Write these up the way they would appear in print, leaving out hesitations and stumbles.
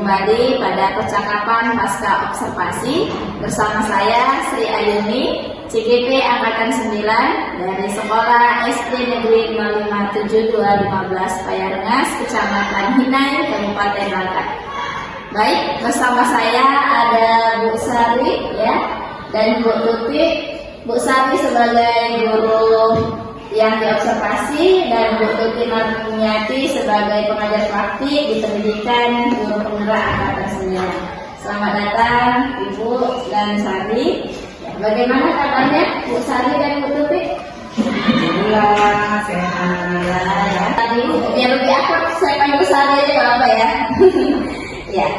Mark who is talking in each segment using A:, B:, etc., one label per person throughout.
A: kembali pada percakapan pasca observasi bersama saya Sri Ayuni, CGP Angkatan 9 dari Sekolah SD Negeri 057215 Payarengas, Kecamatan Hinai, Kabupaten Langkat. Baik, bersama saya ada Bu Sari ya, dan Bu Tuti. Bu Sari sebagai guru yang diobservasi dan Bu Tuti Marniati sebagai pengajar praktik di pendidikan guru penggerak Angkatan 9. Selamat datang Ibu dan Sari. Ya, bagaimana kabarnya Bu Sari dan Bu Tuti?
B: Alhamdulillah, sehat
A: ya. Tadi biar lebih akrab saya panggil Sari aja kalau apa ya. Ya.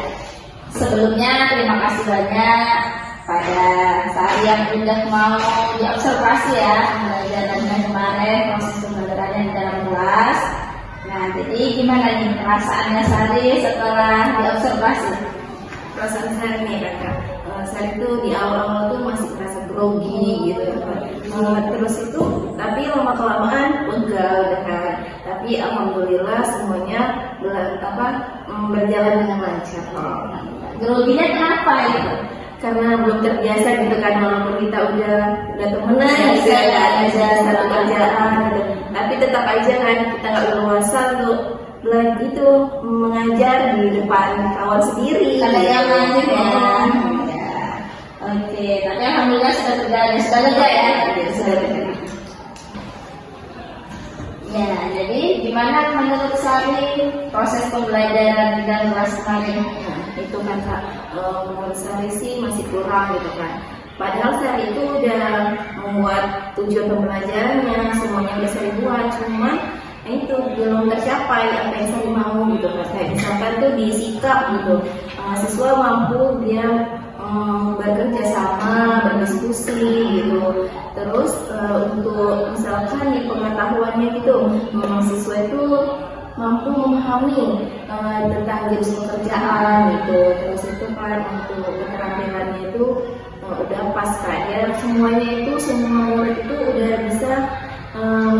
A: Sebelumnya terima kasih banyak pada Sari yang sudah mau diobservasi ya pembelajarannya kemarin, proses pembelajarannya di dalam kelas. Nah, jadi gimana nih perasaannya Sari setelah diobservasi?
B: perasaan Sari nih kakak. Sari itu di awal-awal tuh masih merasa grogi gitu, terus itu tapi lama kelamaan pegal kan. Tapi alhamdulillah semuanya berjalan dengan lancar.
A: Groginya kenapa itu?
B: Karena belum terbiasa gitu kan, walaupun kita udah temenan
A: Biasa,
B: gitu kan,
A: ada
B: satu kerjaan gitu. Tapi tetap aja kan kita nggak leluasa untuk belajar itu mengajar di depan kawan sendiri.
A: Ada yang lanjut ya. Oke, tapi alhamdulillah sudah terjalan, sudah lega ya.
B: Sudah lega.
A: Ya, jadi gimana menurut Sari proses pembelajaran di dalam kelas kemarin?
B: Itu kan Kak, menurut Sari sih masih kurang gitu kan. Padahal Sari itu udah membuat tujuan pembelajarannya, semuanya udah Sari buat, cuma itu belum tercapai apa yang Sari mau gitu kan. Kayak misalkan tuh di sikap gitu, siswa mampu dia bekerja sama, berdiskusi gitu. Terus untuk misalkan di pengetahuannya gitu, siswa itu mampu memahami tentang jenis pekerjaan gitu. Terus itu kan untuk keterampilannya itu udah pas kayak semuanya itu, semua murid itu udah bisa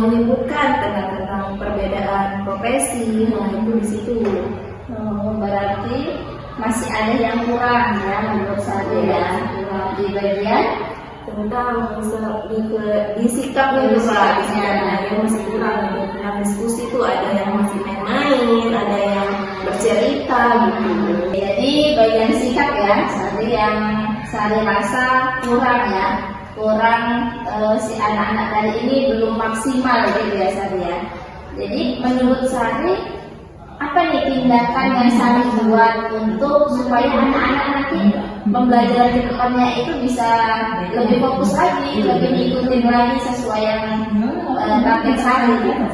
B: menyebutkan tentang perbedaan profesi. Nah itu di situ.
A: Berarti masih ada yang kurang ya menurut saya ya, di bagian
B: tentang di sikap gitu Pak. Yang masih kurang dalam diskusi itu, ada yang masih main-main, ada yang bercerita gitu.
A: Jadi bagian sikap ya, yang Sari rasa kurang ya, si anak-anak tadi ini belum maksimal gitu ya Sari ya. Jadi menurut Sari apa nih tindakan yang Sari buat untuk supaya anak-anak nanti pembelajaran di depannya itu bisa lebih fokus lagi, lebih ngikutin lagi sesuai yang target Sari gitu.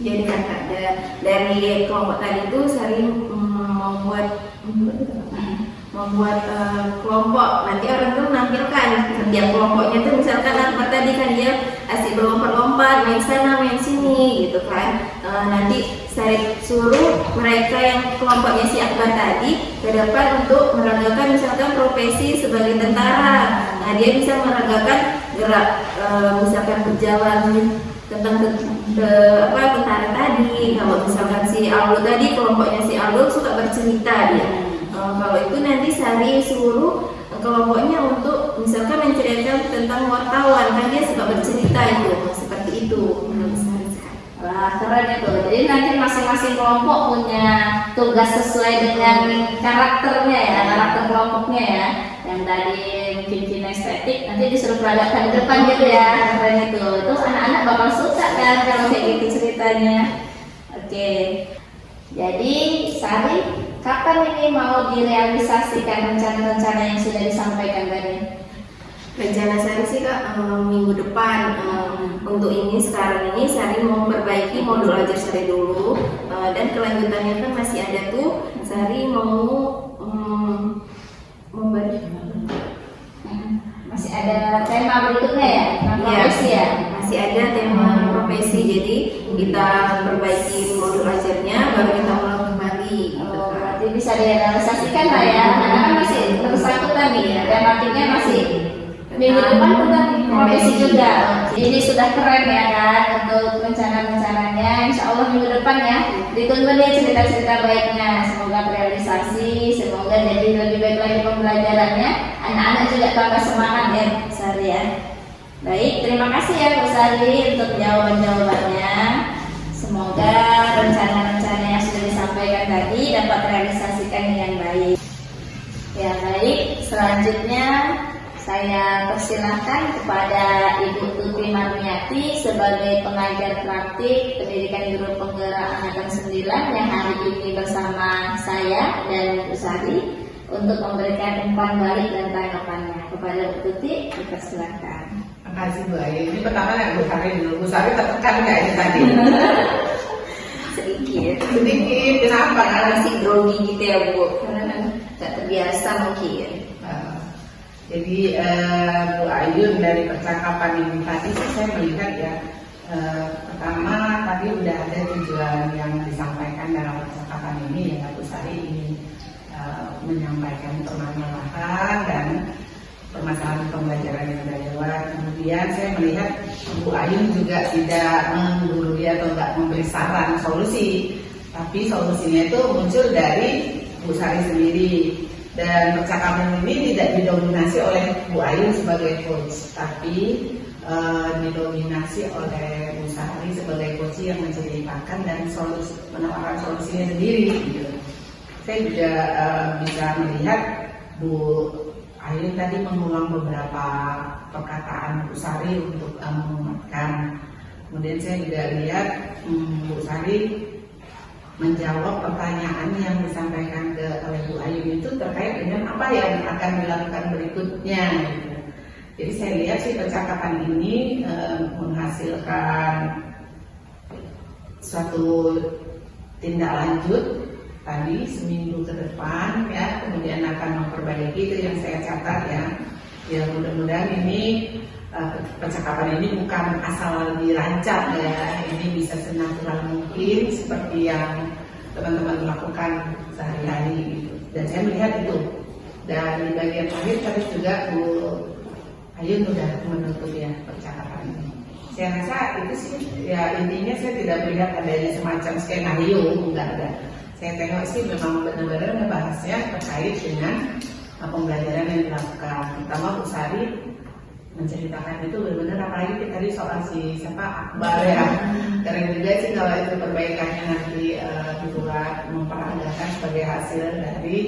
B: Jadi kakak dari kelompok tadi itu Sari membuat kelompok. Nanti orang tuh menampilkan setiap kelompoknya tuh, misalkan apa tadi kan dia asik berlompat-lompat, main sana main sini gitu kan. Nanti saya suruh mereka yang kelompoknya si Akbar tadi ke depan untuk meragakan misalkan profesi sebagai tentara. Nah dia bisa meragakan gerak misalkan berjalan tentang tentara tadi. Kalau misalkan si Aldo tadi, kelompoknya si Aldo suka bercerita dia. Kalau itu nanti Sari suruh kelompoknya untuk misalkan menceritakan tentang wartawan, kan dia suka bercerita itu, seperti itu.
A: Wah, keren itu. Jadi nanti masing-masing kelompok punya tugas sesuai dengan karakternya ya, karakter kelompoknya ya. Yang tadi mungkin kinestetik, nanti disuruh peragakan di depan gitu ya. Keren itu. Itu anak-anak bakal suka kan kalau kayak gitu ceritanya. Oke. Jadi Sari, kapan ini mau direalisasikan rencana-rencana yang sudah disampaikan tadi?
B: Rencana Sari sih Kak, minggu depan. Untuk ini sekarang ini Sari mau perbaiki modul ajar Sari dulu, dan kelanjutannya kan masih ada tuh. Sari mau
A: masih ada tema berikutnya ya, profesi ya?
B: Masih ada tema profesi. Jadi kita perbaiki modul ajarnya, baru kita ulang kembali.
A: Berarti bisa direalisasikan lah ya, karena kan masih tersangkut tadi ya, tematiknya masih minggu depan kita profesi juga. Ini sudah keren ya kan untuk rencana-rencananya. Insya Allah minggu depan ya. Ditunggu nih cerita-cerita baiknya. Semoga terrealisasi. Semoga jadi lebih baik lagi pembelajarannya. Anak-anak juga tambah semangat ya, Bu Sari ya. Baik, terima kasih ya Bu Sari untuk jawaban-jawabannya. Semoga rencana-rencana yang sudah disampaikan tadi dapat terrealisasikan dengan baik. Ya baik, selanjutnya saya persilahkan kepada Ibu Tuti Marmiati sebagai pengajar praktik pendidikan guru penggerak angkatan 9 yang hari ini bersama saya dan Bu Sari untuk memberikan umpan balik dan tanggapannya. Kepada Bu Tuti, dipersilahkan.
C: Terima kasih Bu Ayu. Ini pertama ya Bu Sari dulu. Bu Sari tertekan nggak ini tadi?
B: Sedikit.
C: Sedikit. Kenapa?
B: Karena masih grogi gitu ya Bu. Karena nggak terbiasa mungkin.
C: Jadi Bu Ayu dari percakapan ini tadi saya melihat ya, pertama tadi udah ada tujuan yang disampaikan dalam percakapan ini ya, Bu Sari ini menyampaikan permasalahan dan permasalahan pembelajaran yang sudah lewat. Kemudian saya melihat Bu Ayu juga tidak menggurui atau tidak memberi saran solusi, tapi solusinya itu muncul dari Bu Sari sendiri. Dan percakapan ini tidak didominasi oleh Bu Ayu sebagai coach, tapi didominasi oleh Bu Sari sebagai coach yang menceritakan dan menawarkan solusinya sendiri. Gitu. Saya juga bisa melihat Bu Ayu tadi mengulang beberapa perkataan Bu Sari untuk menguatkan. Kemudian saya juga lihat Bu Sari menjawab pertanyaan yang disampaikan oleh Bu Ayu itu terkait dengan apa yang akan dilakukan berikutnya. Gitu. Jadi saya lihat sih percakapan ini menghasilkan suatu tindak lanjut tadi seminggu ke depan ya, kemudian akan memperbaiki itu yang saya catat ya. Ya mudah-mudahan ini percakapan ini bukan asal dirancang ya, ini bisa senatural mungkin seperti yang teman-teman lakukan sehari-hari gitu. Dan saya melihat itu. Dan di bagian akhir tadi juga Bu Ayu sudah menutup ya percakapan ini. Saya rasa itu sih ya, intinya saya tidak melihat adanya semacam skenario, enggak ada. Saya tengok sih memang benar-benar ngebahasnya terkait dengan pembelajaran yang dilakukan. Pertama Bu Sari menceritakan itu benar-benar, apalagi tadi soal si siapa Akbar ya, keren juga sih kalau itu perbaikannya nanti dibuat memperagakan sebagai hasil dari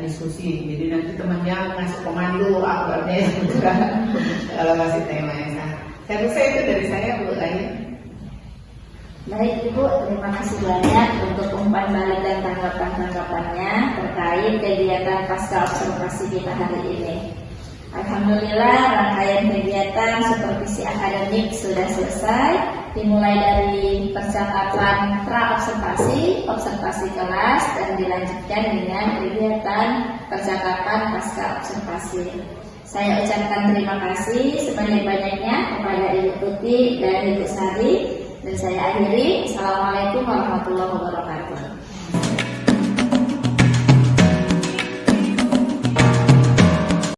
C: diskusi. Jadi nanti temannya ngasih komando Akbarnya gitu kan kalau masih tema yang sama. Saya rasa itu dari saya Bu Ayu.
A: Baik Ibu, terima kasih banyak untuk umpan balik dan tanggapan-tanggapannya terkait kegiatan pasca observasi kita hari ini. Alhamdulillah rangkaian kegiatan supervisi akademik sudah selesai, dimulai dari percakapan pra-observasi, observasi kelas, dan dilanjutkan dengan kegiatan percakapan pasca observasi. Saya ucapkan terima kasih sebanyak-banyaknya kepada Ibu Tuti dan Ibu Sari, dan saya akhiri. Assalamualaikum warahmatullahi wabarakatuh.